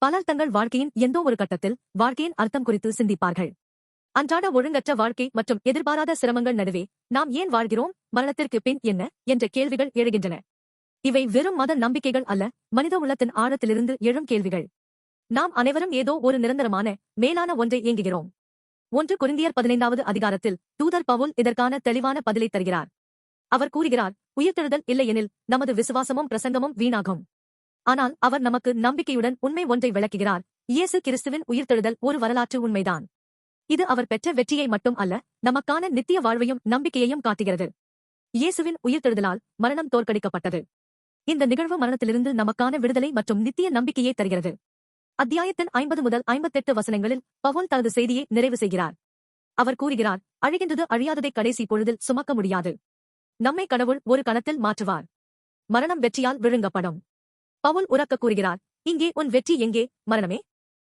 பலர் தங்கள் வாழ்க்கையின் எந்தோ ஒரு கட்டத்தில் வாழ்க்கையின் அர்த்தம் குறித்து சிந்திப்பார்கள். அன்றாட ஒழுங்கற்ற வாழ்க்கை மற்றும் எதிர்பாராத சிரமங்கள் நடுவே நாம் ஏன் வாழ்கிறோம், மரணத்திற்கு பின் என்ன என்ற கேள்விகள் எழுகின்றன. இவை வெறும் மத நம்பிக்கைகள் அல்ல, மனித உள்ளத்தின் ஆழத்திலிருந்து எழும் கேள்விகள். நாம் அனைவரும் ஏதோ ஒரு நிரந்தரமான மேலான ஒன்றை ஏங்குகிறோம். 1 கொரிந்தியர் 15வது அதிகாரத்தில் தூதர் பவுல் இதற்கான தெளிவான பதிலை தருகிறார். அவர் கூறுகிறார், உயிர்த்தெழுதல் இல்லையெனில் நமது விசுவாசமும் பிரசங்கமும் வீணாகும். ஆனால் அவர் நமக்கு நம்பிக்கையுடன் உண்மை ஒன்றை விளக்குகிறார். இயேசு கிறிஸ்துவின் உயிர்த்தெழுதல் ஒரு வரலாற்று உண்மைதான். இது அவர் பெற்ற வெற்றியை மட்டும் அல்ல, நமக்கான நித்திய வாழ்வையும் நம்பிக்கையையும் காட்டுகிறது. இயேசுவின் உயிர்த்தெழுதலால் மரணம் தோற்கடிக்கப்பட்டது. இந்த நிகழ்வு மரணத்திலிருந்து நமக்கான விடுதலை மற்றும் நித்திய நம்பிக்கையை தருகிறது. அத்தியாயத்தின் 50 முதல் 58 வசனங்களில் பவுல் தனது செய்தியை நிறைவு செய்கிறார். அவர் கூறுகிறார், அழிகின்றது அழியாததை கடைசி பொழுதில் சுமக்க முடியாது. நம்மை கடவுள் ஒரு கணத்தில் மாற்றுவார். மரணம் வெற்றியால் விழுங்கப்படும். பவுல் உரக்க கூறுகிறார், இங்கே உன் வெற்றி எங்கே, மரணமே?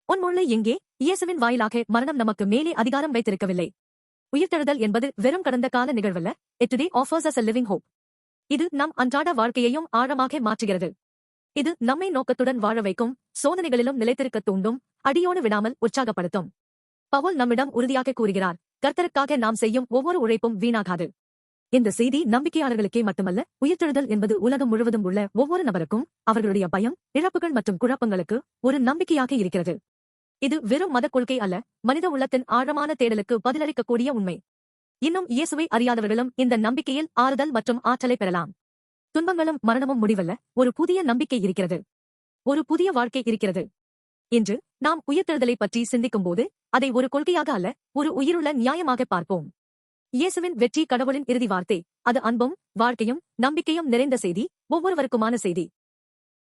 உன் முள்ளு எங்கே? இயேசுவின் வாயிலாக மரணம் நமக்கு மேலே அதிகாரம் வைத்திருக்கவில்லை. உயிர்த்தெழுதல் என்பது வெறும் கடந்த கால நிகழ்வல்ல. It today offers us a living hope. இது நம் அன்றாட வாழ்க்கையையும் ஆழமாக மாற்றுகிறது. இது நம்மை நோக்கத்துடன் வாழ வைக்கும், சோதனைகளிலும் நிலைத்திருக்க தூண்டும், அடியோடு விடாமல் உற்சாகப்படுத்தும். பவுல் நம்மிடம் உறுதியாக கூறுகிறார், கர்த்தருக்காக நாம் செய்யும் ஒவ்வொரு உழைப்பும் வீணாகாது. இந்த செய்தி நம்பிக்கையாளர்களுக்கே மட்டுமல்ல, உயிர்த்தெழுதல் என்பது உலகம் முழுவதும் உள்ள ஒவ்வொரு நபருக்கும் அவர்களுடைய பயம், இழப்புகள் மற்றும் குழப்பங்களுக்கு ஒரு நம்பிக்கையாக இருக்கிறது. இது வெறும் மத கொள்கை அல்ல, மனித உள்ளத்தின் ஆழமான தேடலுக்கு பதிலளிக்கக்கூடிய உண்மை. இன்னும் இயேசுவை அறியாதவர்களும் இந்த நம்பிக்கையில் ஆறுதல் மற்றும் ஆற்றலை பெறலாம். துன்பங்களும் மரணமும் முடிவல்ல, ஒரு புதிய நம்பிக்கை இருக்கிறது. ஒரு புதிய வாழ்க்கை இருக்கிறது. இன்று நாம் உயிர்த்தெழுதலை பற்றி சிந்திக்கும்போது அதை ஒரு கொள்கையாக அல்ல, ஒரு உயிருள்ள நியாயமாக பார்ப்போம். இயேசுவின் வெற்றி கடவுளின் இறுதி வார்த்தை. அது அன்பும் வாழ்க்கையும் நம்பிக்கையும் நிறைந்த செய்தி, ஒவ்வொருவருக்குமான செய்தி.